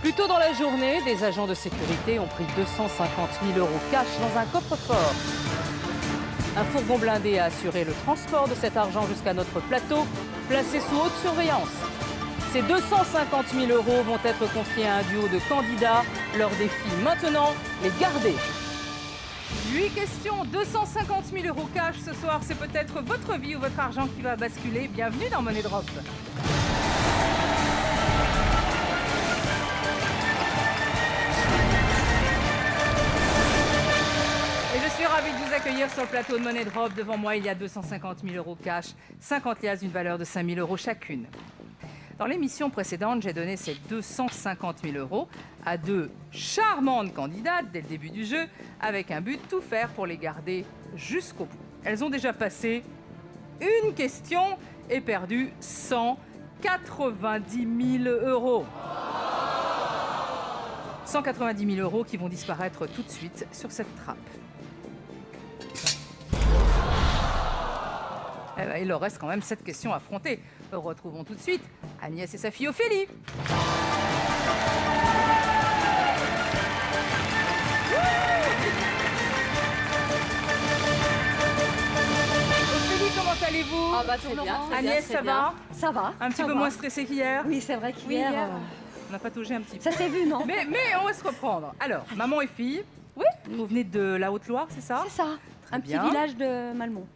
Plus tôt dans la journée, des agents de sécurité ont pris 250 000 € cash dans un coffre-fort. Un fourgon blindé a assuré le transport de cet argent jusqu'à notre plateau, placé sous haute surveillance. Ces 250 000 € vont être confiés à un duo de candidats. Leur défi maintenant, les garder. 8 questions, 250 000 € cash ce soir. C'est peut-être votre vie ou votre argent qui va basculer. Bienvenue dans Money Drop. Je suis ravie de vous accueillir sur le plateau de Money Drop. Devant moi, il y a 250 000 € cash, 50 liasses d'une valeur de 5 000 € chacune. Dans l'émission précédente, j'ai donné ces 250 000 € à deux charmantes candidates dès le début du jeu, avec un but, tout faire pour les garder jusqu'au bout. Elles ont déjà passé une question et perdu 190 000 €. 190 000 € qui vont disparaître tout de suite sur cette trappe. Eh ben, il leur reste quand même 7 questions à affronter. Retrouvons tout de suite Agnès et sa fille Ophélie. Ophélie, comment allez-vous? Ah bah très bien. Agnès, ça va? Ça va. Un petit peu moins stressée qu'hier? Oui, c'est vrai qu'hier... On n'a pas touché un petit peu. Ça s'est vu, non? Mais on va se reprendre. Alors, maman et fille, Oui. vous venez de la Haute-Loire, c'est ça? C'est ça. Un bien. petit village de Malmont.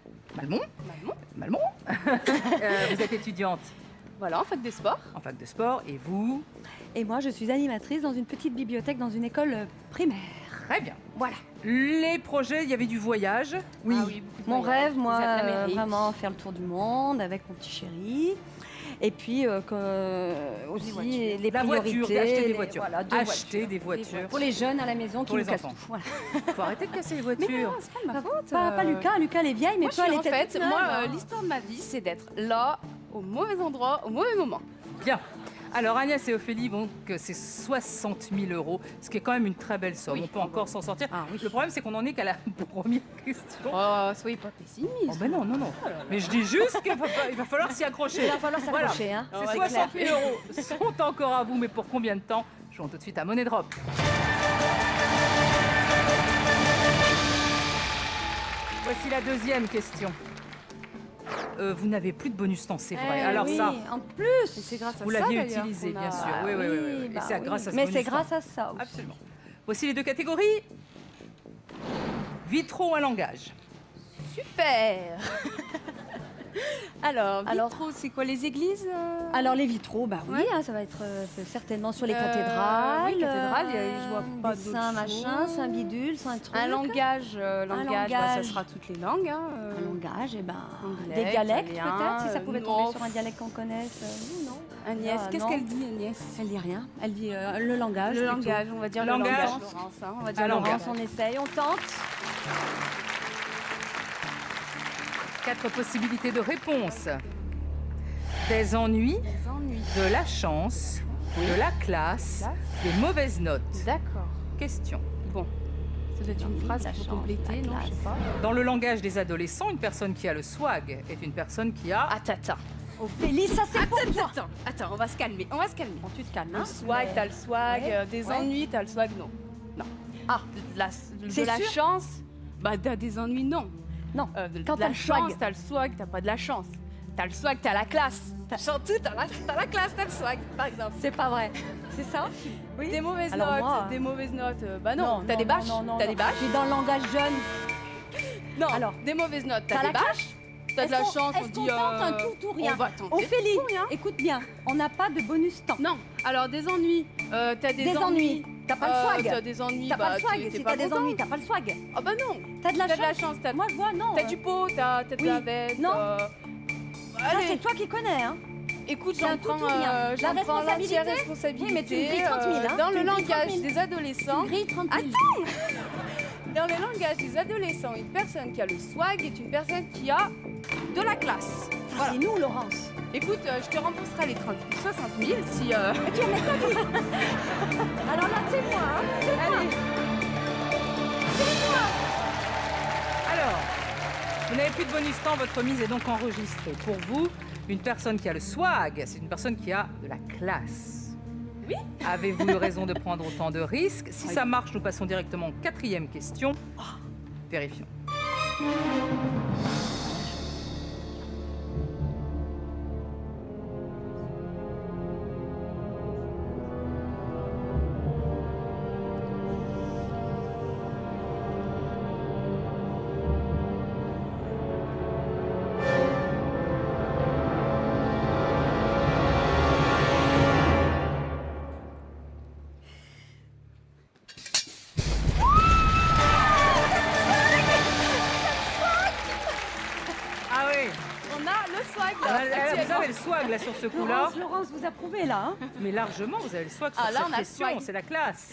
Malmont. Vous êtes étudiante Voilà, en fac de sport. en fac de sport et vous? Et moi, je suis animatrice dans une petite bibliothèque dans une école primaire. Très bien. Voilà. Les projets, il y avait du voyage. Oui. Ah oui, beaucoup de Mon voyages. rêve, moi, Des Amériques. vraiment faire le tour du monde avec mon petit chéri. Et puis aussi voitures. les La voiture, priorités. acheter des les- voitures. Voilà, deux Acheter voitures. des voitures. Pour les jeunes à la maison qui Pour nous les cassent enfants. tout. Voilà. Faut arrêter de casser les Mais voitures. non, c'est pas de ma faute. Pas Lucas. Lucas, elle est vieille, mais Moi, je toi, elle suis en était fait, toute neuve. moi, l'histoire de ma vie, c'est d'être là, au mauvais endroit, au mauvais moment. Bien. Alors Agnès et Ophélie vont que c'est 60 000 €, ce qui est quand même une très belle somme. Oui. On peut encore s'en sortir. Ah oui. Le problème, c'est qu'on en est qu'à la première question. Oh, soyez pas pessimiste. Oh ben non. Mais je dis juste qu'il va falloir s'y accrocher. Il va falloir s'accrocher. Hein. Ces C'est 60 clair. 000 € sont encore à vous, mais pour combien de temps? Jouons tout de suite à Money Drop. Voici la deuxième question. Vous n'avez plus de bonus temps, c'est vrai. Alors oui, ça, en plus. Et c'est grâce à vous ça, l'aviez d'ailleurs, utilisé, qu'on a- bien sûr. Ah Oui. Et bah c'est oui. grâce à ce Mais bonus c'est temps. grâce à ça aussi. Absolument. Voici les deux catégories. Vitraux à langage. Super. Alors, Alors- vitraux, c'est quoi, les églises Alors les vitraux, bah oui, Ouais. hein, ça va être certainement sur les Euh, cathédrales. oui, cathédrales, je vois pas des d'autre saint machin, chose. saint bidule, saint truc. Un langage, bah, ça langage. sera toutes les langues. Hein, Un langage, et ben anglais, des dialectes italien, peut-être, si ça pouvait non. tomber sur un dialecte qu'on connaisse. Non. Agnès, Ah, qu'est-ce non. qu'elle dit, Agnès? Elle dit rien. Elle dit le langage. Le plutôt. langage, on va dire le Langage. langage. Laurence, hein, on va dire Ah, le langage. Laurence, on essaye, on tente. 4 possibilités de réponse. Des ennuis, Les ennuis. de la chance, de la classe, des mauvaises notes. D'accord. Question. Bon, ça doit être une phrase la pour chance, compléter, la non? Je sais classe. pas. Dans le langage des adolescents, une personne qui a le swag est une personne qui a... Attends. Ophélie, ça c'est pour toi. Attends, on va se calmer. Bon, tu te calmes. Le Hein, swag, mais- t'as le swag. Ouais, Des ouais. ennuis, t'as le swag, non. Non. Ah, De la, C'est de la sûr chance, bah t'as des ennuis, non. non. De Quand de t'as la le swag. chance, t'as le swag, t'as pas de la chance. T'as le swag, t'as la classe. Surtout, t'as la classe, t'as le swag, par exemple. C'est pas vrai. C'est ça? Oui. Des mauvaises Alors notes, moi, des mauvaises notes, bah non. T'as des bâches, t'as des bâches. Puis dans le langage jeune, Non, Alors, des mauvaises notes, t'as t'as la des bâches. T'as de la Est-ce qu'on- chance, on est-ce qu'on dit. tente un tout ou rien? On va tenter. Ophélie, Tout ou rien. écoute bien, on n'a pas de bonus temps. Non, alors des ennuis. T'as des, Des ennuis. T'as pas le swag. T'as des ennuis, T'as bah, pas le swag. t'es Si pas t'as des content. ennuis, t'as pas le swag. Ah bah non. T'as de la T'as de la chance. chance, t'as Moi, je vois, non. T'as du pot, t'as de oui. la veste. Non. Ça, Allez, c'est toi qui connais, hein. écoute, c'est un j'en tout prends, ou rien. La j'en prends l'entière responsabilité. responsabilité. Oui, mais tu me grilles 30 000, hein. Dans Tu le me grilles 30 langage 000. des adolescents. Tu grilles 30 000. Dans le langage des adolescents, une personne qui a le swag est une personne qui a de la classe. Ça, Voilà. c'est nous, Laurence. Écoute, je te rembourserai les 60 000 si. Alors là, c'est moi, hein. Allez. Alors, vous n'avez plus de bonus temps, votre mise est donc enregistrée. Pour vous, une personne qui a le swag, c'est une personne qui a de la classe. Oui. Avez-vous eu raison de prendre autant de risques? Si ça marche, nous passons directement en 4e question. Vérifions. Ah oui, On a le swag là. vous avez le swag là sur ce coup-là. Laurence, vous approuvez là, hein? Mais largement, vous avez le swag sur Ah, là, cette on a le question, swag. c'est la classe.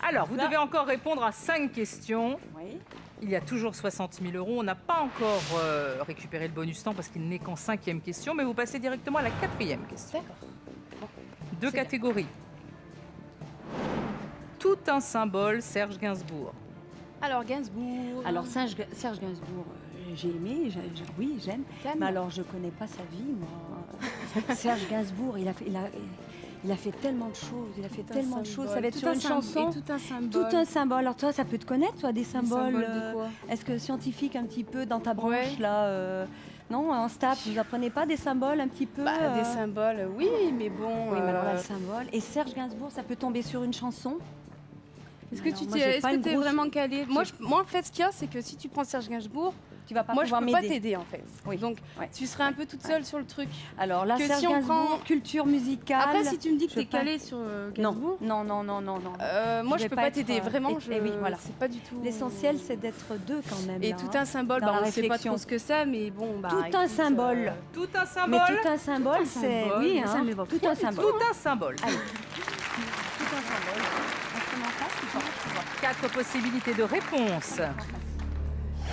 Alors, vous devez encore répondre à 5 questions. Oui. Il y a toujours 60 000 euros. On n'a pas encore récupéré le bonus temps parce qu'il n'est qu'en 5e question, mais vous passez directement à la 4e question. D'accord. Deux C'est catégories. Tout un symbole, Serge Gainsbourg. Alors Gainsbourg. Alors Serge Gainsbourg, j'ai aimé, oui, j'aime. T'aimes? Mais alors je connais pas sa vie, moi. Serge Gainsbourg, il a fait tellement de choses. Il a fait tellement de choses. Ça va être sur une chanson. Tout un symbole. Tout un symbole. Alors toi, ça peut te connaître, toi, des symboles. de quoi? Est-ce que scientifique un petit peu dans ta branche Ouais. là non, en STAPS, vous apprenez pas des symboles un petit peu Des symboles, oui, mais bon. Oui, mais alors là, le symbole. Et Serge Gainsbourg, ça peut tomber sur une chanson. Est-ce que Alors, tu moi, j'ai pas une es grosse- vraiment calé? Moi, en fait, ce qu'il y a, c'est que si tu prends Serge Gainsbourg, Tu vas pas moi, je pouvoir peux pas m'aider. t'aider en fait. Oui. Donc, Ouais. tu serais un peu toute seule sur le truc. Alors là, Que Serge si on Gainsbourg, prend- culture musicale. Après, si tu me dis que je t'es sais pas. calé sur Gainsbourg, Non. moi, Je je vais peux pas pas être, t'aider. Vraiment, oui, voilà. c'est pas du tout. L'essentiel, c'est d'être deux quand même. Et là, tout hein. un symbole, Dans la on sait pas réflexion. trop ce que c'est, mais bon, bah. Tout un écoute, symbole. Tout un Mais symbole. tout un symbole, c'est. symbole, Oui, ça hein, m'évoque tout rien un du symbole. Tout un symbole. Allez. Tout un symbole. Instrumental, tu vois. 4 possibilités de réponse.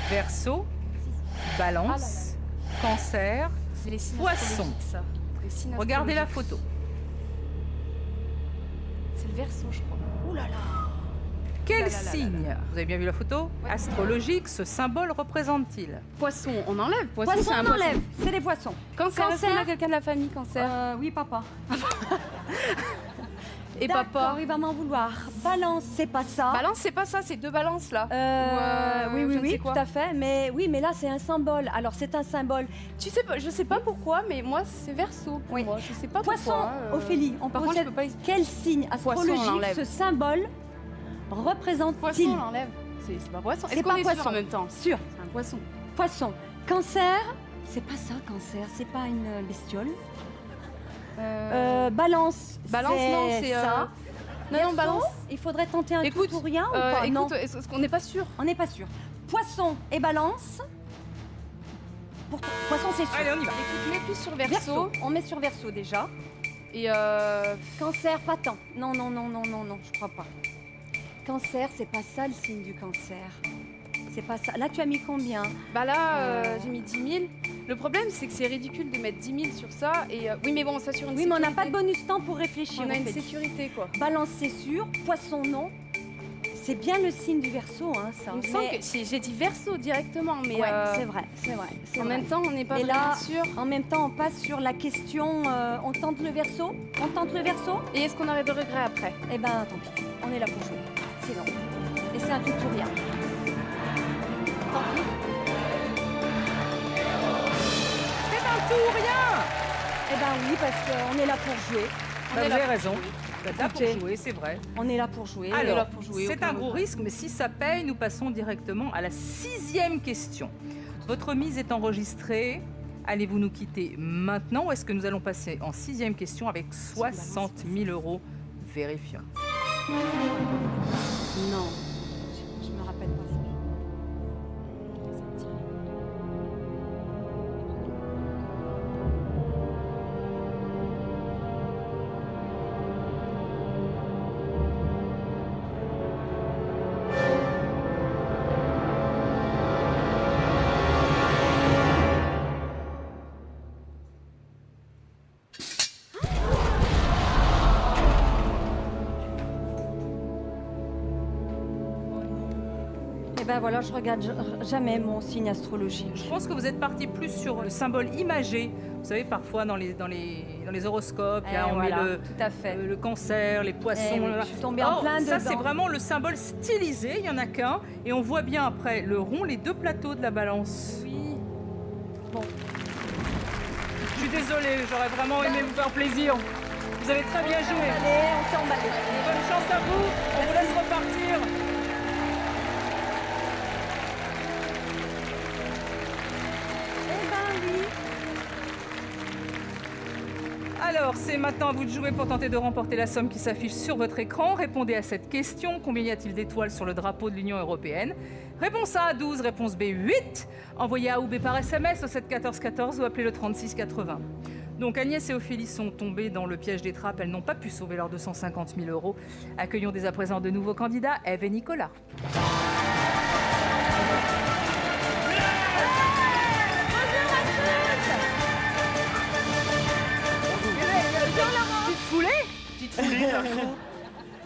Verseau, balance, cancer. C'est les signes Poisson. astrologiques, ça. Les signes Regardez la astrologiques. photo. C'est le verso, je crois. Ouh là là. Quel Là, là, là, là, signe, là, là. vous avez bien vu la photo, Ouais. astrologique ce symbole représente-t-il? Poisson, on enlève. Poisson, Poisson, c'est un on poisson. enlève. C'est des poissons. Cancer, est-ce qu'on Cancer. a quelqu'un de la famille cancer? Oui, papa. Et D'accord, papa? il va m'en vouloir. Balance, c'est pas ça. Balance, c'est pas ça, c'est deux balances là. Oui, je ne sais tout quoi. à fait. Mais oui, mais là, c'est un symbole. Alors, c'est un symbole. Tu sais pas, je sais pas pourquoi, mais moi c'est verso. Pour Oui. moi, je sais pas Poisson, pourquoi. Ophélie, on Par contre, je possède peux pas. quel signe Poisson, on astrologique l'enlève. ce symbole Poisson, représente-t-il? on l'enlève. C'est pas poisson. C'est Est-ce qu'on pas est sûr poisson. en même temps? Sûr. C'est un poisson. Poisson. Cancer, c'est pas ça, cancer. C'est pas une bestiole. Balance. Balance, non, c'est ça. Non, Verseau, balance. il faudrait tenter un Écoute, tout ou rien ou pas? Non, écoute, est-ce qu'on n'est pas sûr? on n'est pas sûr. Poisson et balance. Poisson, c'est sûr. Allez, on y va. Écoute, mets plus sur Verseau. verso. On met sur verso déjà. Et Cancer, pas tant. Non, je crois pas. Cancer, c'est pas ça le signe du cancer. C'est pas ça. Là, tu as mis combien? bah là, j'ai mis 10 000. Le problème, c'est que c'est ridicule de mettre 10 000 sur ça. Et oui, mais bon, ça sur une Oui, mais on n'a sécurité. pas de bonus temps pour réfléchir. On a en une fait. sécurité, quoi. Balance, c'est sûr. Poisson, non. C'est bien le signe du Verseau, hein, ça. Il me semble que j'ai dit verso directement, mais Ouais, c'est vrai. en même temps, on n'est pas Et vraiment là, sûr. En même temps, on passe sur la question. On tente le Verseau. On tente le Verseau. Et est-ce qu'on aurait de regrets après? Eh ben, tant pis. On est là pour jouer. C'est non. Et c'est un tout ou rien. Tant pis. C'est un tout ou rien. Eh ben oui, parce qu'on est là pour jouer. Bah, vous avez raison. Vous êtes là Écoutez. pour jouer, c'est vrai. On est là pour jouer. Alors, là pour jouer, c'est aucun un gros regret. risque, mais si ça paye, nous passons directement à la 6e question. Votre mise est enregistrée. Allez-vous nous quitter maintenant ou est-ce que nous allons passer en 6e question avec 60 000 euros? Vérifions. Non. Je me rappelle pas ça. Eh ben voilà, je regarde jamais mon signe astrologique. Je pense que vous êtes parti plus sur le symbole imagé. Vous savez, parfois dans les horoscopes, Eh, on voilà, met tout à fait. le cancer, les poissons. Eh oui, là. je suis tombée en plein Ça, dedans. c'est vraiment le symbole stylisé. Il n'y en a qu'un. Et on voit bien après le rond, les deux plateaux de la balance. Oui. Bon. Je suis désolée, j'aurais vraiment aimé vous faire plaisir. Vous avez très bien joué. Allez, on s'est emballé. Bonne chance à vous. On vous laisse repartir. Eh ben oui. Alors, c'est maintenant à vous de jouer pour tenter de remporter la somme qui s'affiche sur votre écran. Répondez à cette question. Combien y a-t-il d'étoiles sur le drapeau de l'Union européenne? Réponse A, 12. Réponse B, 8. Envoyez A ou B par SMS au 7 14 14 ou appelez le 36 80. Donc Agnès et Ophélie sont tombées dans le piège des trappes. Elles n'ont pas pu sauver leurs 250 000 €. Accueillons dès à présent de nouveaux candidats, Ève et Nicolas. Petite foulée? Petite foulée, là.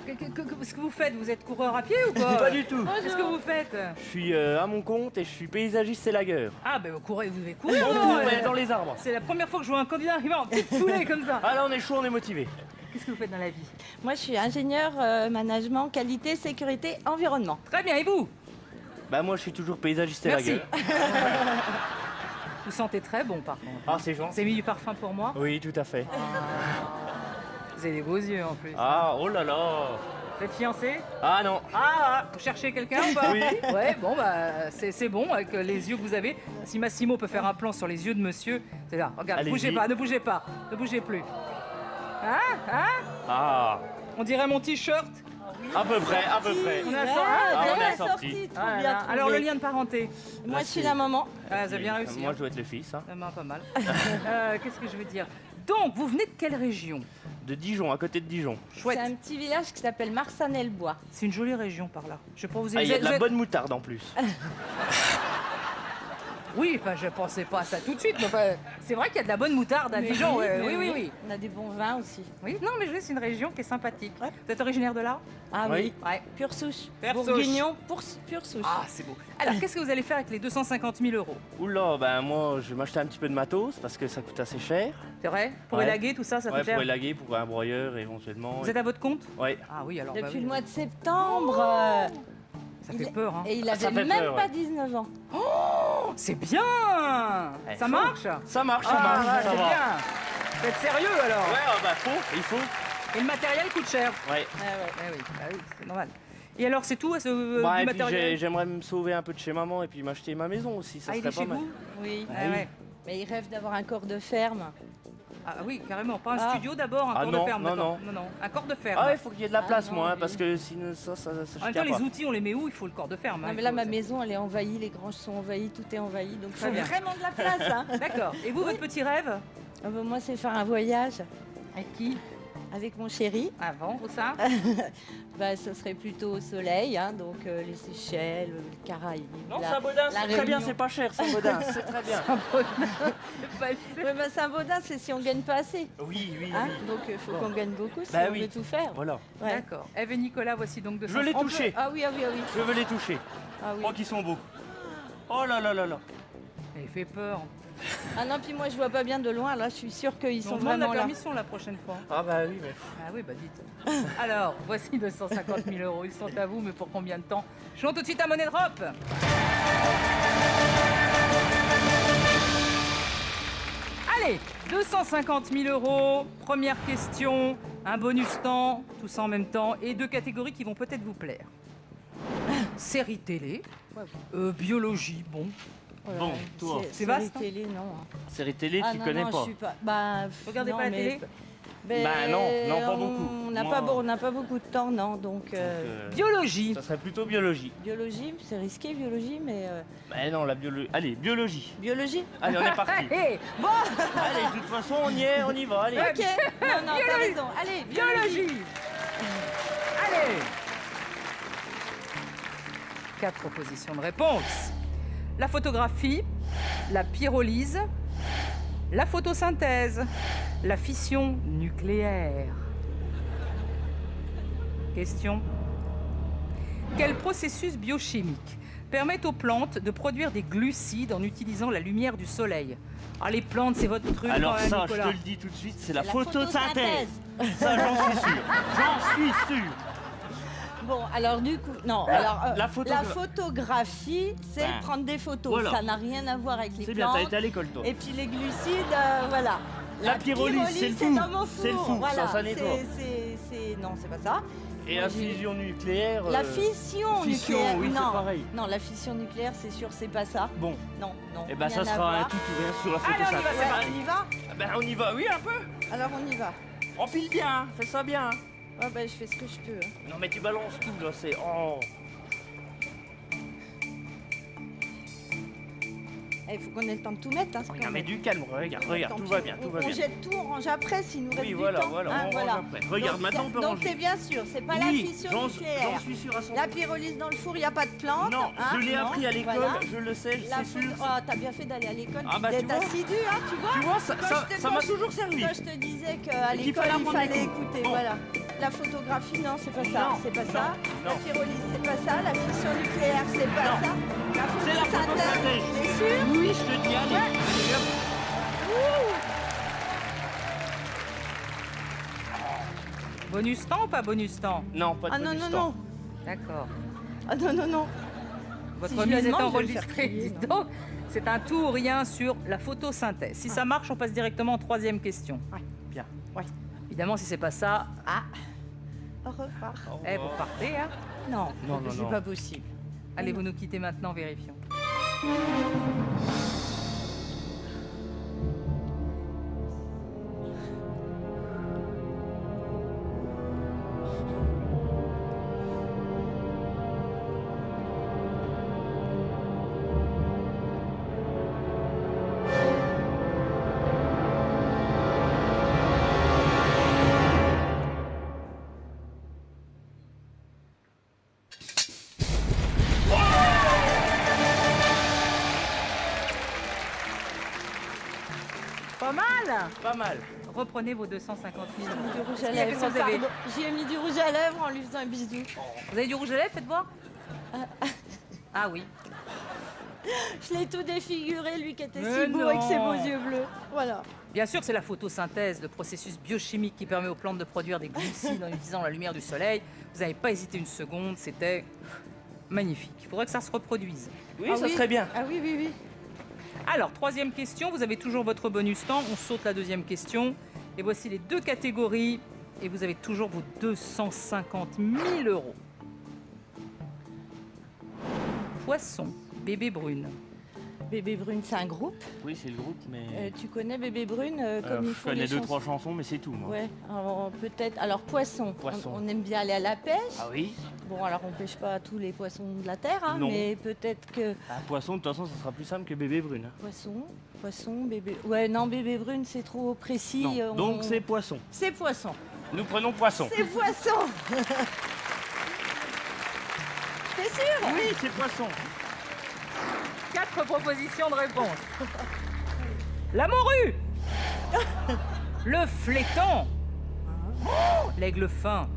Qu'est-ce que vous faites? Vous êtes coureur à pied ou quoi? Pas du tout. Qu'est-ce que vous faites? Je suis à mon compte et je suis paysagiste et lagueur. Ah ben vous courez, vous devez courir. On non, court dans les arbres. C'est la première fois que je vois un candidat arriver en petite foulée comme ça. Ah là, on est chaud, on est motivé. Qu'est-ce que vous faites dans la vie? Moi, je suis ingénieure management, qualité, sécurité, environnement. Très bien, et vous? Bah moi, je suis toujours paysagiste et Merci. lagueur. Vous sentez très bon par contre. Ah, c'est Vous gentil. avez mis du parfum pour moi? Oui, tout à fait. Vous avez des beaux yeux en plus. Ah, oh là là. Vous êtes fiancé? Ah non. Vous cherchez quelqu'un ou pas? Oui. Ouais, bon bah c'est bon avec les yeux que vous avez. Si Massimo peut faire un plan sur les yeux de monsieur, c'est là. Regarde, Allez-y. bougez pas, ne bougez pas, ne bougez plus. Ah, On dirait mon t-shirt. à peu près, à peu près. On a Ouais, ça. Ah, bien on est sorti. sorti, trop Ah, bien là. trouvé. Alors le lien de parenté. Moi, je suis la maman. Ah, vous avez bien réussi. Moi, hein. je dois être le fils. Hein. Ah ben, pas mal. Qu'est-ce que je veux dire? Donc, vous venez de quelle région? De Dijon, à côté de Dijon. Chouette. C'est un petit village qui s'appelle Marsanel-Bois. C'est une jolie région par là. Je sais pas, vous Ah, il y a de vous la bonne moutarde en plus. Oui, enfin, je pensais pas à ça tout de suite. Mais enfin, c'est vrai qu'il y a de la bonne moutarde à Mais Dijon. mais Oui. On a des bons vins aussi. Oui, non, mais je sais, c'est une région qui est sympathique. Ouais. Vous êtes originaire de là? Ah Oui. oui, Ouais. pure souche. Pure souche. Bourguignon, pure souche. Ah, c'est beau. Alors, qu'est-ce que vous allez faire avec les 250 000 €? Oula, ben moi, je vais m'acheter un petit peu de matos parce que ça coûte assez cher. C'est vrai? Pour Ouais. élaguer, tout ça, ça Ouais, coûte cher? pour élaguer, pour un broyeur éventuellement. Vous êtes à votre compte? Ouais. Ah oui, alors bah Depuis oui. le mois de septembre. Ça il fait est- peur, hein. Et il Ça avait fait même peur, pas ouais. 19 ans. Oh, c'est bien! Eh, Ça faut. marche? Ça marche, ça Ah, marche, ouais, ça c'est va. bien! Vous êtes sérieux alors? Ouais, bah il faut. Et le matériel coûte cher? Ouais. Oui, c'est normal. Et alors, c'est tout, ce Bah, du et puis matériel? j'aimerais me sauver un peu de chez maman et puis m'acheter ma maison aussi, ça Ah, il est serait chez pas mal. vous? Oui. Ah, ouais. Mais il rêve d'avoir un corps de ferme. Ah oui, carrément. Pas un Ah. studio d'abord, un Ah corps de non, ferme. non, d'accord. Non, un corps de ferme. Ah, il faut qu'il y ait de la Ah, place, non, moi, hein, oui. parce que sinon ça En je même tiens temps, les pas. outils, on les met où? Il faut le corps de ferme. hein, Non, il mais là, faut ma ça. maison, elle est envahie, les granges sont envahies, tout est envahi. Donc, il Très faut bien. vraiment de la place. Hein. D'accord. Et vous, votre petit rêve? Ah bah, moi, c'est faire un voyage Avec qui? avec mon chéri. Avant, où ça? Bah, ce serait plutôt au soleil, hein, donc les Seychelles, le Caraïbes. Non, la- Saint-Baudin, la c'est très bien, Réunion. c'est pas cher, Saint-Baudin, c'est très bien. C'est pas cher. Ouais, bah, Saint-Baudin, c'est si on gagne pas assez. Oui, oui, Hein, oui. donc il faut Bon. qu'on gagne beaucoup si Bah on oui. veut tout faire. Voilà. Ouais. D'accord. Ève et Nicolas, voici donc 200 Je l'ai francs. touché. Ah oui, ah oui, ah oui. Je veux les toucher. Ah, oui. Oh, qu'ils sont beaux. Oh là là là là. Il fait peur. Ah non, puis moi je vois pas bien de loin, là je suis sûre qu'ils On sont demande la vraiment là. permission la prochaine fois. Ah bah oui, mais... Ah oui, bah dites. Alors, voici 250 000 €. Ils sont à vous, mais pour combien de temps? Jouons tout de suite à Money Drop. Allez, 250 000 €. Première question, un bonus temps, tout ça en même temps, et deux catégories qui vont peut-être vous plaire. Série télé, biologie, bon. Voilà, Bon, toi. C'est vaste, série hein. télé, non. Série télé, Ah tu non, connais non, pas. je suis pas. Bah, Regardez non, pas la mais- télé? Bah non, pas beaucoup. On n'a Moi- on n'a pas beaucoup de temps, non. Donc, Biologie. Ça serait plutôt biologie. biologie, c'est risqué, biologie, mais. Bah non, la biologie. Allez, biologie. Biologie. Allez, on est parti. Hé, bon, Allez, de toute façon, on y est, on y va. Allez. Ok, non, non, t'as raison. Allez, biologie. biologie. Allez. 4 propositions de réponse. La photographie, la pyrolyse, la photosynthèse, la fission nucléaire. Question. Quel processus biochimique permettent aux plantes de produire des glucides en utilisant la lumière du soleil. Ah, les plantes, c'est votre truc Alors quand même, ça, Nicolas. je te le dis tout de suite, c'est la la photosynthèse. Ça, j'en suis sûr. J'en suis sûr. Bon, alors du coup, non. La photographie, c'est Ben, prendre des photos. voilà. Ça n'a rien à voir avec les C'est bien, plantes. t'as été à l'école, toi. Et puis les glucides, voilà. La pyrolyse, c'est le four. dans mon four. C'est le four, voilà. ça nettoie. Non, c'est pas ça. Et la fusion nucléaire... La fission nucléaire, oui, non. c'est pareil. Non, la fission nucléaire, c'est sûr, c'est pas ça. Bon, Non, non. et ben ça rien à sera un voir. tout ou rien sur la Allez, on y va, photosynthèse. c'est Ouais, parti. on y va. Ah ben on y va, oui, un peu. Alors on y va. Empile bien, hein. Fais ça bien. hein. Ouais, ben, je fais ce que je peux. Non mais tu balances tout là, c'est... Oh. Il faut qu'on ait le temps de tout mettre. Hein, Oui, non mais du calme, regarde, tout va bien, tout va On bien. jette tout, on range après s'il nous reste Oui, du voilà, temps. voilà, hein, on range après. Regarde, maintenant on peut donc ranger. t'es bien sûr, c'est pas la Oui, fission j'en nucléaire. suis sûr à 100%. La pyrolyse dans le four, il n'y a pas de plante. Non, hein, je l'ai non, appris à l'école, voilà. je le sais, La c'est sûr. Oh, t'as bien fait d'aller à l'école, Ah bah, tu d'être vois. assidu, hein, tu vois. Tu vois, ça Quand m'a je- toujours servi. Quand je te disais qu'à Et qu'il l'école, fallait il apprendre les fallait coups. écouter, Bon. voilà. La photographie, non, c'est pas ça, Non, c'est pas non, ça. La non. pyrolyse, c'est pas ça. La fission nucléaire, c'est pas Non. ça. La C'est la photosynthèse. t'es sûr? Oui, je te dis, allez. Allez, hop. Bonus temps ou pas bonus temps? Non, pas de Ah non, bonus non, temps. non. D'accord. Ah non, non, non. Votre Si je remise le est demande, je vais le faire enregistrée, crier, dites donc. C'est un tout ou rien sur la photosynthèse. Si ça marche, on passe directement en troisième question. Ouais. Bien. Ouais. Évidemment, si c'est pas ça, Au revoir. vous partez. Hein. Non, Non, non, c'est non. pas possible. Allez, vous nous quittez maintenant, vérifions. Pas mal. Pas mal. Reprenez vos 250 000 euros. Du rouge à Qu'est-ce lèvres, que vous avez? pardon. J'y ai mis du rouge à lèvres en lui faisant un bisou. Vous avez du rouge à lèvres, faites voir. Ah oui. Je l'ai tout défiguré, lui qui était Mais si beau avec ses beaux non. yeux bleus. Voilà. Bien sûr, c'est la photosynthèse, le processus biochimique qui permet aux plantes de produire des glucides en utilisant la lumière du soleil. Vous n'avez pas hésité une seconde, c'était magnifique. Il faudrait que ça se reproduise. Oui, Ah ça serait bien. Ah oui, oui, oui. Alors, troisième question, vous avez toujours votre bonus temps. On saute la deuxième question. Et voici les deux catégories. Et vous avez toujours vos 250 000 euros. Poisson, bébé brune. Bébé Brune, c'est un groupe. Oui, c'est le groupe, mais... Tu connais Bébé Brune comme il je faut connais les deux, chansons. trois chansons, mais c'est tout, moi. Ouais, alors, peut-être. Alors, poisson. Poisson. On aime bien aller à la pêche. Ah oui. Bon, alors on pêche pas tous les poissons de la terre, hein, Non. mais peut-être que. Ah, poisson, de toute façon, ça sera plus simple que bébé brune. hein. Poisson, bébé. Ouais, non, Bébé Brune, c'est trop précis. Non. Donc c'est poisson. C'est poisson. Nous prenons poisson. C'est poisson. T'es sûr? Oui, c'est poisson. 4 propositions de réponse. La morue. Le flétan. L'aigle fin.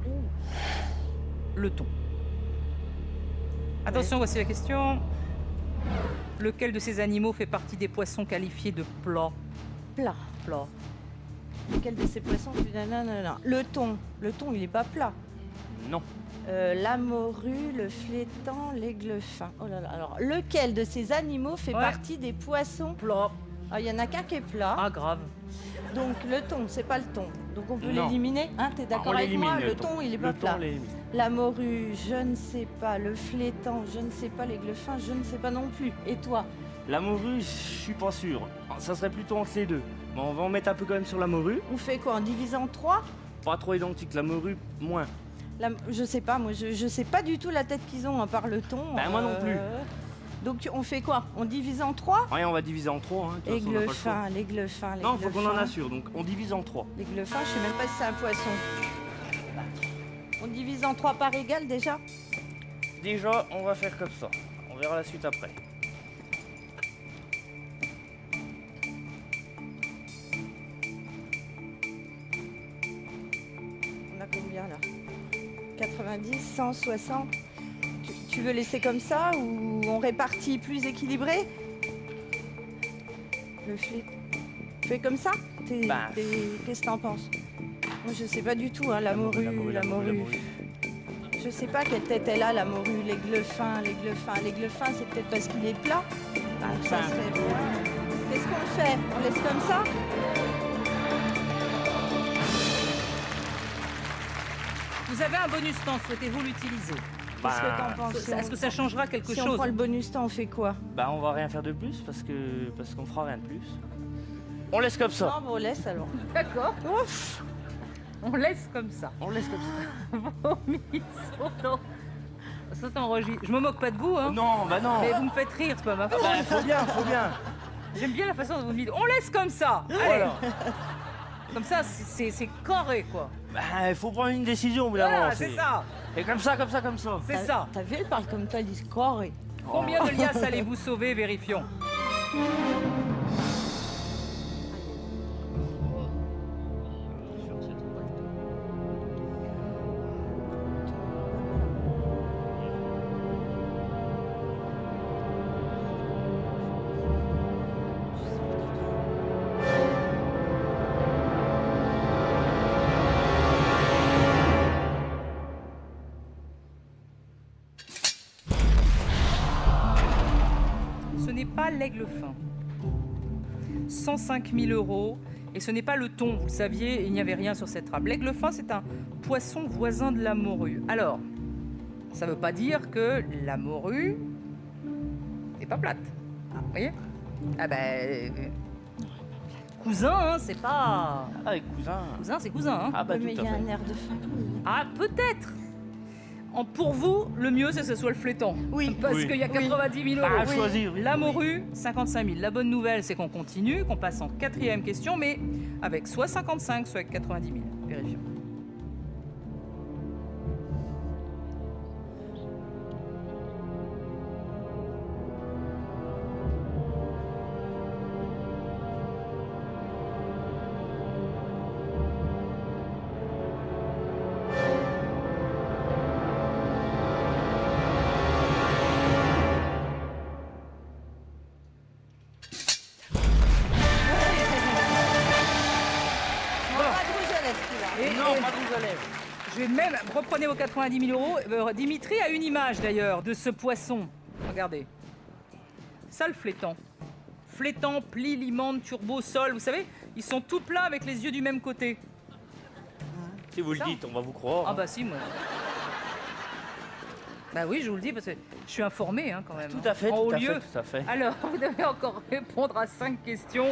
Le thon. Attention, voici la question. Lequel de ces animaux fait partie des poissons qualifiés de plats? Plat. Plats. Lequel de ces poissons fait nanana? Le thon, il est pas plat. Non. La morue, le flétan, l'aigle fin. Oh là là. Alors, lequel de ces animaux fait Ouais. partie des poissons? Plats. Ah, il y en a qu'un qui est plat. Ah, grave. Donc le thon, c'est pas le thon. Donc on peut Non. l'éliminer. Hein, t'es On d'accord avec l'élimine, moi? Le thon, il est pas Le thon, plat. on l'élimine. La morue, je ne sais pas. Le flétan, je ne sais pas. L'aigle fin, je ne sais pas non plus. Et toi? La morue, je suis pas sûr. Ça serait plutôt entre les deux. Mais on va en mettre un peu quand même sur la morue. On fait quoi? En divisant 3? Pas trop identique. La morue, moins. Je sais pas, moi je sais pas du tout la tête qu'ils ont à part le thon. Ben, moi non plus. Donc on fait quoi? On divise en 3? Rien, on va diviser en 3. Hein. De toute façon, on n'a Aigle pas le choix. fin, l'aigle fin, l'aigle Non, faut qu'on en fin. assure. Donc on divise en 3. L'aigle fin, je sais même pas si c'est un poisson. On divise en 3 par égal déjà? Déjà, on va faire comme ça. On verra la suite après. On a combien là? 90, 160. Tu veux laisser comme ça ou on répartit plus équilibré? Le fléton. Tu fais comme ça? Qu'est-ce que t'en penses? Moi, je sais pas du tout, hein, la morue. Je sais pas quelle tête elle a, la morue, l'aigle fin. L'aigle fin, c'est peut-être parce qu'il est plat. Ça serait bien. Qu'est-ce qu'on fait? On laisse comme ça? Vous avez un bonus temps, souhaitez-vous l'utiliser? Qu'est-ce que t'en penses? Est-ce que ça changera quelque Si chose? on prend le bonus temps, on fait quoi? Bah, on va rien faire de plus parce qu'on fera rien de plus. On laisse comme ça. Non, bon, on laisse alors. D'accord, Ouf. on laisse comme ça. On laisse comme ça. Vomis sont enregistrés. Je me moque pas de vous, hein. Non, bah non. Mais vous me faites rire, c'est pas ma faute. Bah, faut bien. J'aime bien la façon dont vous me dites. On laisse comme ça. Allez. Voilà. Comme ça, c'est carré, quoi. Bah, il faut prendre une décision au bout d'un Voilà, moment. c'est ça. Et comme ça. C'est ça. T'as vu, elle parle comme toi, elle dit coré. Combien de liasses allez-vous sauver? Vérifions. Ce n'est pas l'aigle fin. 105 000 €. Et ce n'est pas le thon, vous le saviez, il n'y avait rien sur cette trappe. L'aigle fin, c'est un poisson voisin de la morue. Alors, ça ne veut pas dire que la morue n'est pas plate. Vous voyez? Ah ben... cousin, hein, c'est pas... Avec cousin. Cousin, c'est cousin, hein. Ah bah Mais tout il y à a fait. un air de famille. Ah, peut-être. Pour vous, le mieux, c'est que ce soit le fléton. Oui. Parce Oui. qu'il y a 90 000 Bah, €. à choisir. Oui. La morue, 55 000. La bonne nouvelle, c'est qu'on continue, qu'on passe en 4e question, mais avec soit 55, soit avec 90 000. Vérifions. Pas de rouge à lèvres, celui-là. Et- Non, et- pas de rouge à lèvres. Je vais même, reprenez vos 90 000 €. Dimitri a une image d'ailleurs de ce poisson. Regardez. Ça le flétan. Flétan, pli, limande, turbo, sol, vous savez, ils sont tout plats avec les yeux du même côté. Si vous le Ça. dites, on va vous croire. Ah bah si, moi. Bah oui, je vous le dis parce que je suis informée hein, quand même. Tout à fait, En haut tout à lieu. fait, tout à fait. Alors, vous devez encore répondre à 5 questions.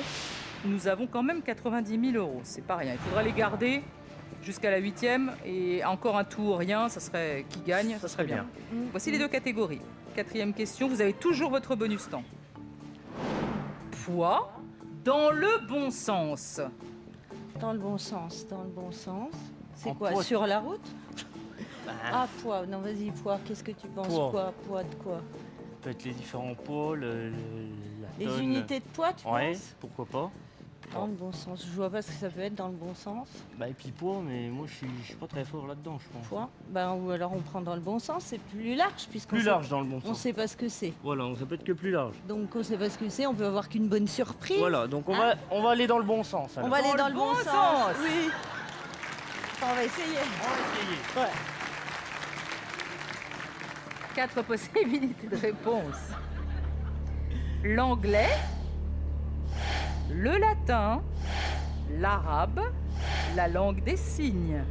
Nous avons quand même 90 000 €. C'est pas rien. Il faudra les garder jusqu'à la 8e et encore un tour, rien, ça serait qui gagne, ça serait bien. Voici les deux catégories. 4e question, vous avez toujours votre bonus temps. Poids dans le bon sens. Dans le bon sens, dans le bon sens. C'est En quoi? poids. Sur la route? Bah, Ah, poids. Non, vas-y, poids. Qu'est-ce que tu penses? Poids. Poids de quoi? peut-être les différents poids, la Les tonne. unités de poids, tu Ouais, penses? pourquoi pas. Dans le bon sens. Je vois pas ce que ça peut être dans le bon sens. Bah, et puis poids, mais moi je suis pas très fort là-dedans, je pense. Poids. Ben, ou alors on prend dans le bon sens. C'est plus large puisqu'on Plus sait- large dans le bon On sens. sait pas ce que c'est. Voilà, ça peut être que plus large. Donc on sait pas ce que c'est. On peut avoir qu'une bonne surprise. Voilà, donc on va aller dans le bon sens. On alors. va aller Dans dans le le bon bon sens. sens. Oui. Enfin, on va essayer. On va essayer. Ouais. 4 possibilités de réponse. L'anglais, le latin, l'arabe, la langue des signes.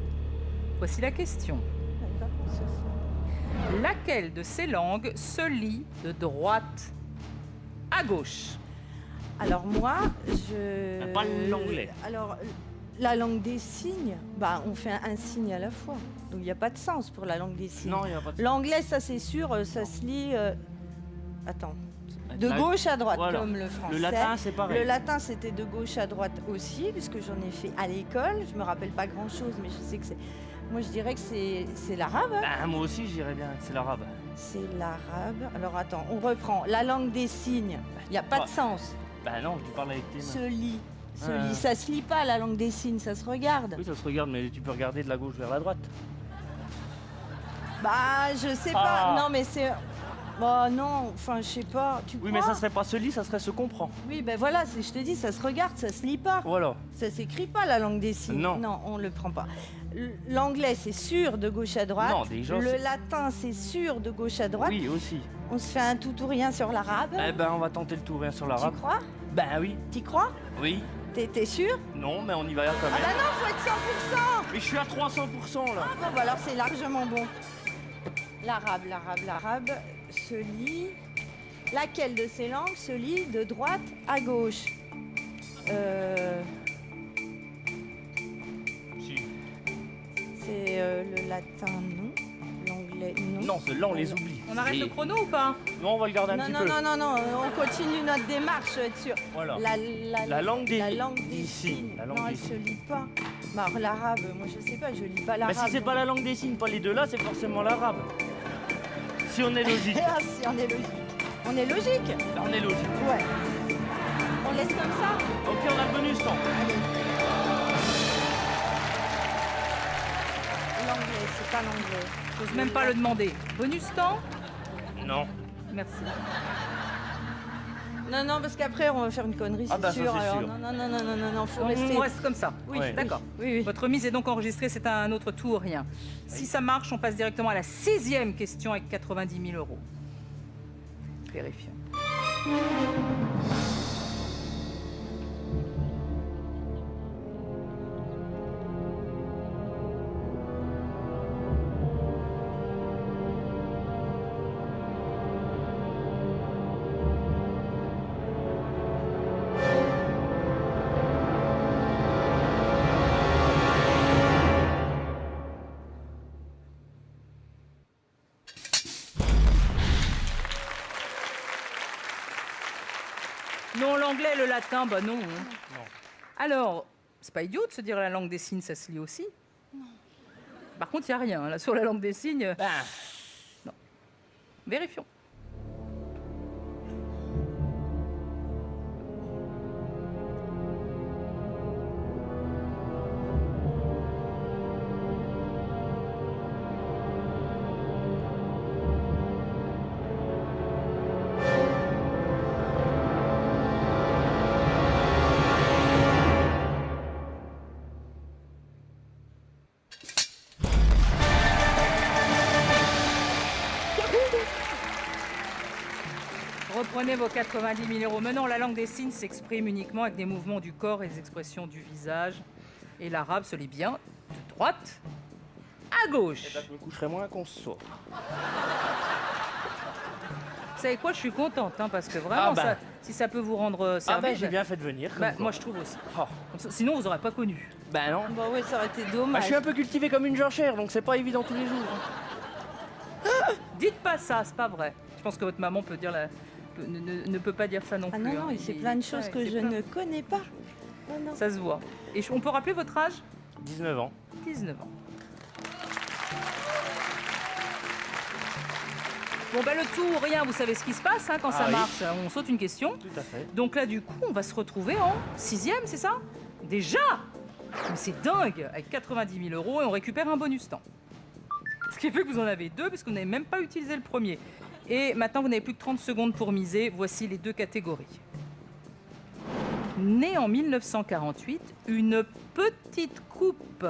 Voici la question. Laquelle de ces langues se lit de droite à gauche? Alors moi, je. Pas l'anglais. Alors, la langue des signes, bah, on fait un signe à la fois. Donc il n'y a pas de sens pour la langue des signes. Non, il n'y a pas de L'anglais, ça c'est sûr, ça se lit. Attends. De La- gauche à droite, Voilà. comme le français. Le latin, c'est pareil. Le latin, c'était de gauche à droite aussi, puisque j'en ai fait à l'école. Je me rappelle pas grand-chose, mais je sais que c'est. Moi, je dirais que c'est l'arabe. Hein. Bah, moi aussi, je dirais bien que c'est l'arabe. C'est l'arabe. Alors attends, on reprend. La langue des signes, il n'y a pas de sens. Bah non, tu parles avec tes mains. Se lit. Se Ah. lit. Ça se lit pas, la langue des signes, ça se regarde. Oui, ça se regarde, mais tu peux regarder de la gauche vers la droite. Bah, je sais pas. Non, mais c'est... Bah non, enfin, je sais pas. Tu Oui, crois? mais ça serait pas se lit, ça serait se comprend. Oui, ben voilà, je te dis, ça se regarde, ça se lit pas. Voilà. Ça s'écrit pas, la langue des signes. Non. Non, on le prend pas. L'anglais, c'est sûr, de gauche à droite. Non, déjà, Le c'est- latin, c'est sûr, de gauche à droite. Oui, aussi. On se fait un tout ou rien sur l'arabe. Eh ben, on va tenter le tout rien sur Tu l'arabe. crois? Ben oui. T'y crois? Oui. T'es sûr? Non, mais on y va quand Ah même. bah non, faut être 100%. Mais je suis à 300% là. Bon, bah alors c'est largement bon. L'arabe se lit... Laquelle de ces langues se lit de droite à gauche? Si. C'est le latin, non. L'anglais, non. Non, ceux-là, on les oublie. On arrête Et- le chrono ou pas? Non, on va le garder un Non, petit non, peu. non, non, non, on continue notre démarche, je vais être sûr. Voilà. La langue des- la langue des d'ici, signes. la langue Non, des elle se signes. lit pas. Bah, alors, l'arabe, moi je sais pas, je lis pas Mais l'arabe. si c'est pas la langue des signes, pas les deux là, c'est forcément l'arabe. Si on est logique. Ah, si, on est logique. On est logique? Là, on est logique. Ouais. On laisse comme ça? Ok, on a le bonus temps. Allez. L'anglais, c'est pas l'anglais. J'ose même pas le demander. Bonus temps? Non. Merci. Non, non, parce qu'après on va faire une connerie, Ah c'est bah, ça, sûr. c'est Alors, sûr. non, non, non, non, non, non, non, faut On rester. reste comme ça. Oui, Ouais. D'accord. Oui, oui. Votre mise est donc enregistrée, c'est un autre tout ou rien. Si ça marche, on passe directement à la 6e question avec 90 000 euros. Vérifions. Non, l'anglais, le latin, bah non. hein. Non. Alors, c'est pas idiot de se dire la langue des signes, ça se lit aussi. Par contre, il n'y a rien là sur la langue des signes. Ben, Vérifions. Reprenez vos 90 000 euros. Maintenant, la langue des signes s'exprime uniquement avec des mouvements du corps et des expressions du visage. Et l'arabe se lit bien de droite à gauche. eh ben, je me coucherai moins qu'on se sauve. Vous savez quoi, je suis contente, hein, parce que vraiment, Ah bah. si ça peut vous rendre Ah service, ben, j'ai bien fait de venir. comme bah, quoi. moi je trouve aussi. Oh. Comme ça, sinon, vous n'aurez pas connu. Ben non. Bah ouais, ça aurait été Bah, dommage. je suis un peu cultivé comme une janchère, donc c'est pas évident tous les jours. Dites pas ça, c'est pas vrai. Je pense que votre maman peut dire ne peut pas dire ça non Ah plus. non, non, hein. il sait plein de choses Ouais, que il sait je plein. ne connais pas. Non, non. Ça se voit. Et on peut rappeler votre âge? 19 ans. 19 ans. Bon, bah, le tout ou rien, vous savez ce qui se passe hein, quand Ah ça oui. marche. On saute une question. Tout à fait. Donc là, du coup, on va se retrouver en 6e, c'est ça? Déjà? Mais c'est dingue! Avec 90 000 euros et on récupère un bonus temps. Ce qui fait que vous en avez deux, parce que vous n'avez même pas utilisé le premier. Et maintenant, vous n'avez plus que 30 secondes pour miser. Voici les deux catégories. Né en 1948, une petite coupe.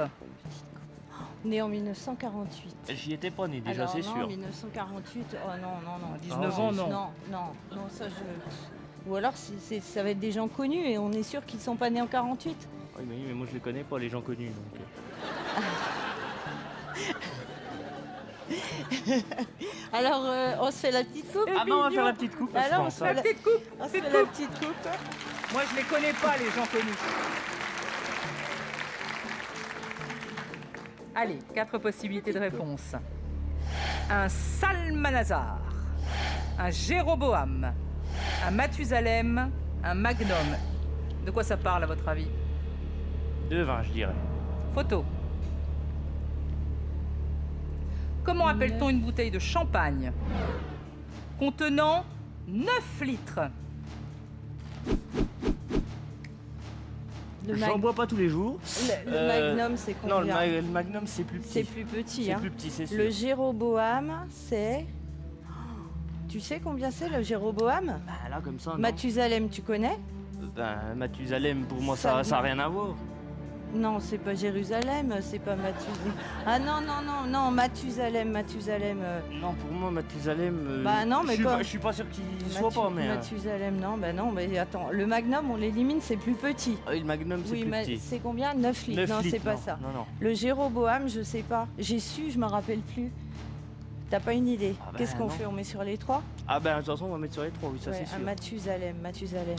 Né en 1948. J'y étais pas né déjà, Alors, c'est non, sûr. 1948, oh non, non, non. 19 ans, non. Non, non, non, ça je... Ou alors ça va être des gens connus et on est sûr qu'ils sont pas nés en 48. Oui, mais moi je les connais pas, les gens connus. Donc... Alors, on se fait la petite coupe. Ah ben, on va faire la petite coupe. je Alors, on pense, se hein. fait La petite coupe! On se petite fait la coupe. petite coupe. Moi, je les connais pas, les gens connus. Allez, 4 possibilités de réponse. Un Salmanazar, un Jéroboam, un Mathusalem, un Magnum. De quoi ça parle, à votre avis? De vin, je dirais. Photo. Comment appelle-t-on une bouteille de champagne contenant 9 litres? J'en bois pas tous les jours. Le Magnum, c'est Non, combien? le Magnum, c'est plus petit. C'est plus petit, C'est hein. plus petit, c'est sûr. Le Jéroboam, c'est... Tu sais combien c'est le Jéroboam? Bah, là, comme ça, non. Mathusalem, tu connais? Ben, Mathusalem, pour moi, Ça ça a rien à voir. Non, c'est pas Jérusalem, c'est pas Mathusalem. Ah non, non, non, non, Mathusalem. Non, pour moi, Mathusalem... Bah non, mais je suis pas sûr qu'il soit pas, mais... Mathusalem, non, bah non, mais attends. Le Magnum, on l'élimine, c'est plus petit. Oui, le Magnum, c'est Oui, plus mais petit. c'est combien? 9 litres. 9 Non, litres, c'est pas non, ça. Non, non. Le Jéroboam, je sais pas. J'ai su, je me rappelle plus. T'as pas une idée? Ah bah Qu'est-ce qu'on non. fait? On met sur les 3? Ah ben, de toute façon, on va mettre sur les 3, oui, ça Ouais, c'est à sûr. Mathusalem.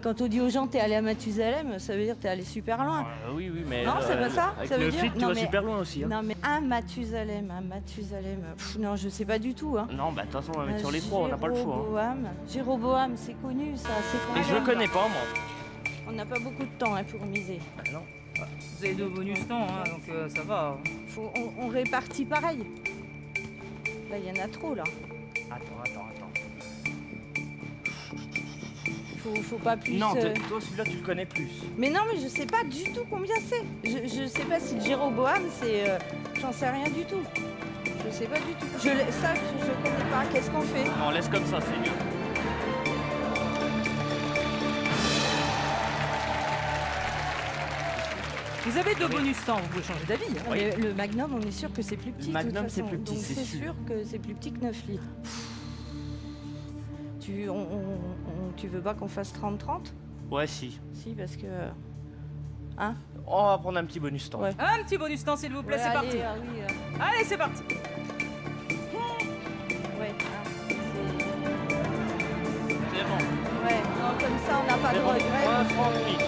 Quand on dit aux gens t'es allé à Mathusalem, ça veut dire t'es allé super loin. Oui, oui, mais... Non, c'est pas ça. Avec Ça veut le dire- flic, tu non, vas mais- super loin aussi. Hein. Non mais un Mathusalem. Pff, non, je sais pas du tout. Hein. Non, bah de toute façon, on va mettre sur les 3, on n'a pas le choix. Hein. Jéroboam, c'est connu ça. C'est Mais connu. je le connais pas, moi. On n'a pas beaucoup de temps hein, pour miser. Bah non. Vous avez 2 bonus temps, hein, donc ça va. On répartit pareil. Là, il y en a trop là. Attends. Faut pas plus. Non, toi, celui-là, tu le connais plus. Mais non, mais je sais pas du tout combien c'est. Je sais pas si le Jéroboam, c'est. J'en sais rien du tout. Je sais pas du tout. Ça, je connais pas. Qu'est-ce qu'on fait? Non, laisse comme ça, c'est mieux. Vous avez 2 bonus temps, vous pouvez changer d'avis. Hein. Oui. Mais le Magnum, on est sûr que c'est plus petit. Le Magnum, de toute c'est façon. plus petit, Donc c'est c'est sûr. sûr que c'est plus petit que 9 litres. Tu veux pas qu'on fasse 30-30? Ouais, si. Si, parce que. On va prendre un petit bonus temps. Ouais. Un petit bonus temps, s'il vous plaît, Ouais, c'est allez, parti. oui, Allez, c'est parti. ouais, C'est bon. ouais, non, comme ça, on n'a pas C'est de bon. regrets. Ouais, 30 litres.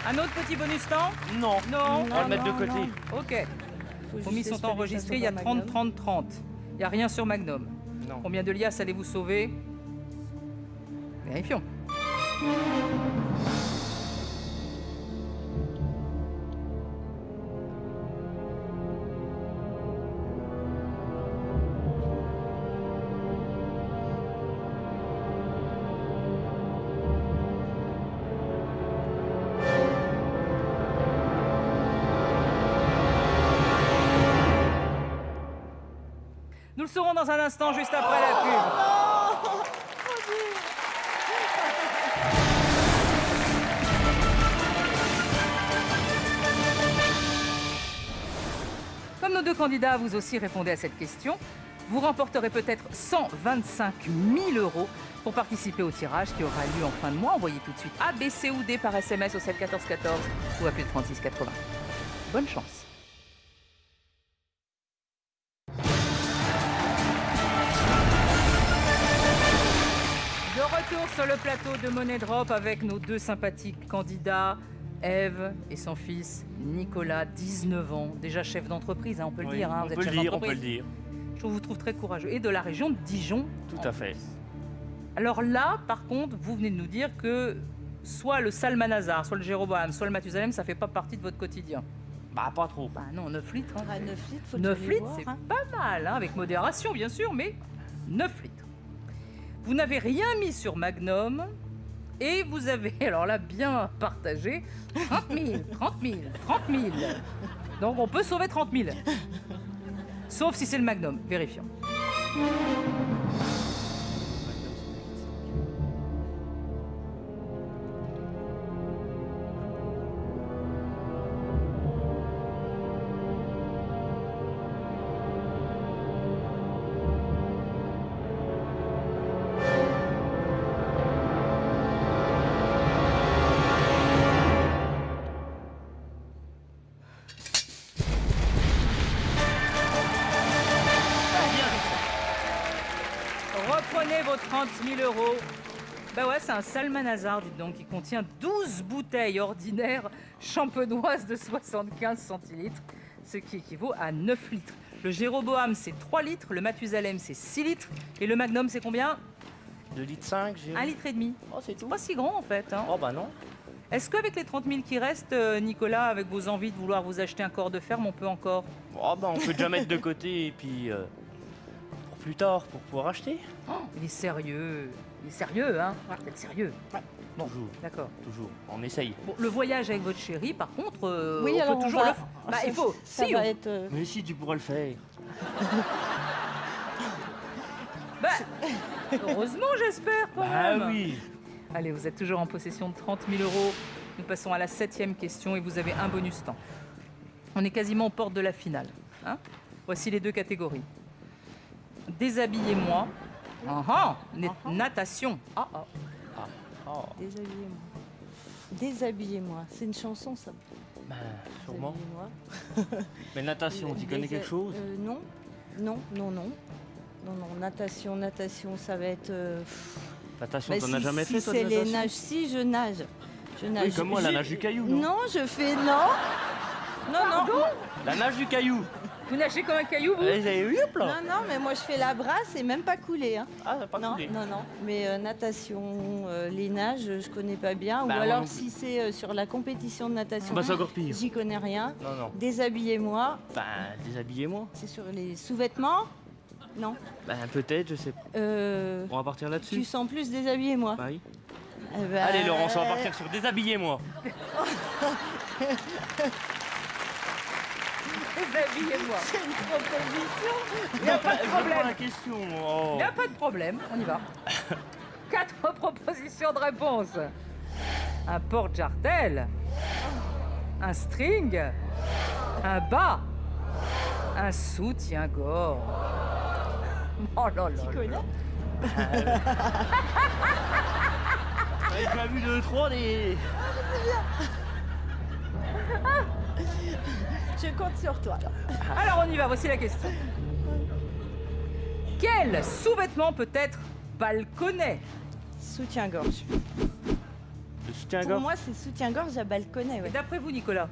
Un autre petit bonus temps? Non. Non. On va le mettre de côté. non. Ok. Faut Vos juste mis sont espérer que ça enregistrés, il soit y a pas 30, Magnum. 30, 30. Il n'y a rien sur Magnum. Non. Combien de liasses allez-vous sauver? Vérifions. Nous le saurons dans un instant, juste après la pub. Comme nos 2 candidats, vous aussi répondez à cette question. Vous remporterez peut-être 125 000 € pour participer au tirage qui aura lieu en fin de mois. Envoyez tout de suite A, B, C ou D par SMS au 7 14 14 ou appelez le 36 80. Bonne chance. De retour sur le plateau de Money Drop avec nos 2 sympathiques candidats, Ève et son fils Nicolas, 19 ans, déjà chef d'entreprise, hein, on peut le Oui, dire. Hein, on vous êtes peut chef le dire, on peut d'entreprise. le dire. Je vous trouve très courageux. Et de la région de Dijon. Tout à fait. Alors là, par contre, vous venez de nous dire que soit le Salmanazar, soit le Jéroboam, soit le Mathusalem, ça fait pas partie de votre quotidien. Bah, pas trop. Bah non, 9 litres. Hein. À 9 litres, faut 9 déjà les litres, boire, c'est hein. pas mal, hein, avec modération bien sûr, mais 9 litres. Vous n'avez rien mis sur Magnum et vous avez, alors là, bien partagé, 30 000, 30 000, 30 000. Donc on peut sauver 30 000. Sauf si c'est le Magnum, vérifions. Reprenez vos 30 000 €. Bah ouais, c'est un Salmanazar, dites donc, qui contient 12 bouteilles ordinaires champenoises de 75 centilitres, ce qui équivaut à 9 litres. Le Jéroboam, c'est 3 litres, le Mathusalem, c'est 6 litres, et le Magnum, c'est combien? 2 litres 5, j'ai... 1 litre et demi. Oh, c'est tout. C'est pas si grand, en fait. Hein. Oh, bah non. Est-ce qu'avec les 30 000 qui restent, Nicolas, avec vos envies de vouloir vous acheter un corps de ferme, on peut encore? Oh, bah, on peut déjà mettre de côté et puis... plus tard pour pouvoir acheter. Oh, il est sérieux, hein? Vous êtes sérieux. Bon, toujours. d'accord. Toujours. On essaye. Bon, le voyage avec votre chérie, par contre, Oui, on alors peut on toujours va- le faire. Bah, il faut. Ça Si, va on- être... Mais si, tu pourras le faire. Bah, heureusement, j'espère, quand même. Ah oui. Allez, vous êtes toujours en possession de 30 000 euros. Nous passons à la 7e question et vous avez un bonus temps. On est quasiment aux portes de la finale. Hein. Voici les deux catégories. Déshabillez-moi. Natation. Déshabillez-moi. Déshabillez-moi. C'est une chanson, ça. Bah, sûrement. Déshabillez-moi. Mais natation, tu connais quelque chose? Non. Non. Natation, ça va être... Natation, Bah, t'en as jamais fait, toi, de c'est les natation? nages, si, je nage. Je nage. Oui, comme moi, la nage du caillou, non? Non, je fais... Non. Non. La nage du caillou. Vous nagez comme un caillou, vous Non, mais moi, je fais la brasse et même pas couler. Hein. Ah, t'as pas Non. coulé. Mais natation, les nages, je connais pas bien. Bah, Ou moi alors, non plus. si c'est sur la compétition de natation, Bah, c'est encore pire. j'y connais rien. Non. Déshabillez-moi. Bah, déshabillez-moi. C'est sur les sous-vêtements? Non. Bah, peut-être, je sais pas. On va partir Tu là-dessus. sens plus déshabillez-moi. Bah oui. Eh ben, Allez, Laurence, on va partir sur déshabillez-moi. Déshabillez-moi. C'est une proposition. Il n'y a pas de Je problème. prends la question. Oh. Il n'y a pas de problème, on y va. 4 propositions de réponse. Un porte-jartel, un string, un bas, un soutien-gorge. Oh là là. Tu connais? Tu as vu 2-3 des... Je compte sur toi. Là. Alors on y va, voici la question. Quel sous-vêtement peut être balconnet? Soutien-gorge. Le Pour soutien-gorge. moi, c'est soutien-gorge à balconnet. Et Ouais. d'après vous, Nicolas?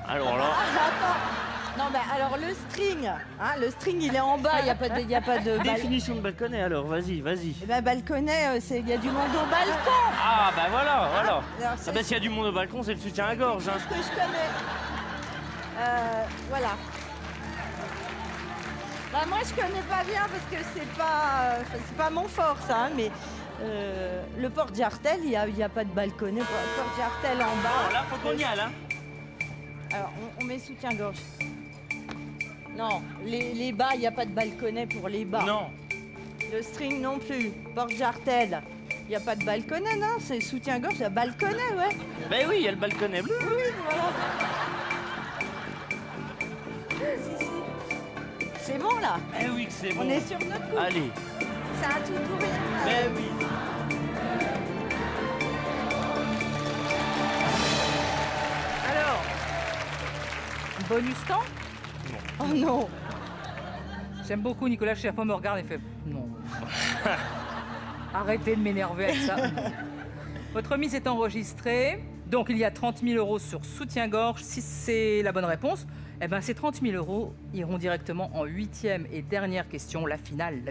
Alors là, Non, mais alors le string, le string il est en bas, il n'y a pas de définition de balconnet alors, vas-y. Eh ben, balconnet, il y a du monde au balcon. Ah bah voilà. Alors, Ah c'est bah s'il y a du monde au balcon, c'est le soutien-gorge. Hein. ce que je connais. Voilà. Bah, moi, je connais pas bien parce que c'est pas mon fort, ça. Hein, mais le porte-jartel, il y a pas de balconnet. Porte-jartel en bas. Alors là, faut qu'on y aille. Hein. Alors, on met soutien-gorge. Non, les bas, il n'y a pas de balconnet pour les bas. Non. Le string non plus. Porte-jartel, il n'y a pas de balconnet, non. C'est soutien-gorge, il y a balconnet, ouais. Ben oui, il y a le balconnet bleu. Oui, voilà. Si. C'est bon, là. Eh oui que c'est bon. On est sur notre coup. Allez. C'est un tout pour rien. Ben oui. Alors, bonus temps? Oh non. J'aime beaucoup Nicolas, chaque fois me regarde et fait non. Arrêtez de m'énerver avec ça. Votre mise est enregistrée. Donc il y a 30 000 euros sur soutien-gorge. Si c'est la bonne réponse, eh ben, ces 30 000 euros iront directement en 8e et dernière question, la finale.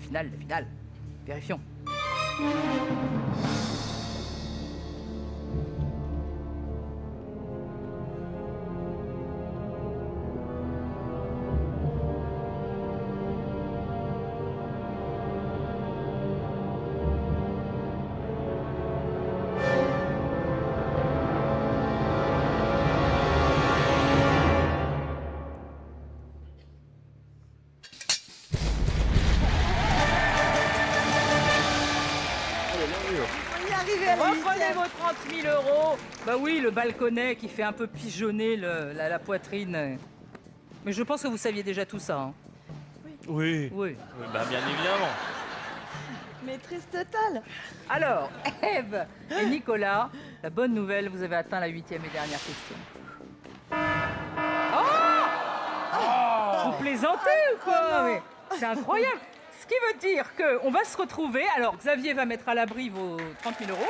Vérifions. On y est arrivé à la Reprenez huitième. vos 30 000 euros. Bah oui, le balconnet qui fait un peu pigeonner la poitrine. Mais je pense que vous saviez déjà tout ça. Hein. Oui. Oui. Bah bien évidemment. Maîtrise totale. Alors, Ève et Nicolas, la bonne nouvelle, vous avez atteint la 8e et dernière question. Oh, vous plaisantez ou quoi? Mais c'est incroyable. Ce qui veut dire qu'on va se retrouver. Alors, Xavier va mettre à l'abri vos 30 000 euros.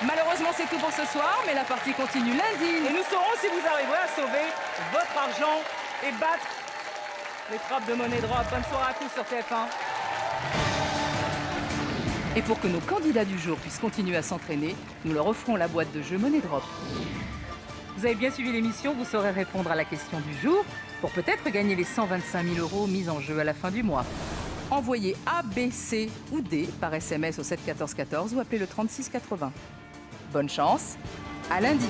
Malheureusement, c'est tout pour ce soir, mais la partie continue lundi. Et nous saurons si vous arriverez à sauver votre argent et battre les trappes de monnaie drop. Bonne soirée à tous sur TF1. Et pour que nos candidats du jour puissent continuer à s'entraîner, nous leur offrons la boîte de jeu Money Drop. Vous avez bien suivi l'émission, vous saurez répondre à la question du jour pour peut-être gagner les 125 000 euros mis en jeu à la fin du mois. Envoyez A, B, C ou D par SMS au 7 14 14 ou appelez le 36 80. Bonne chance, à lundi.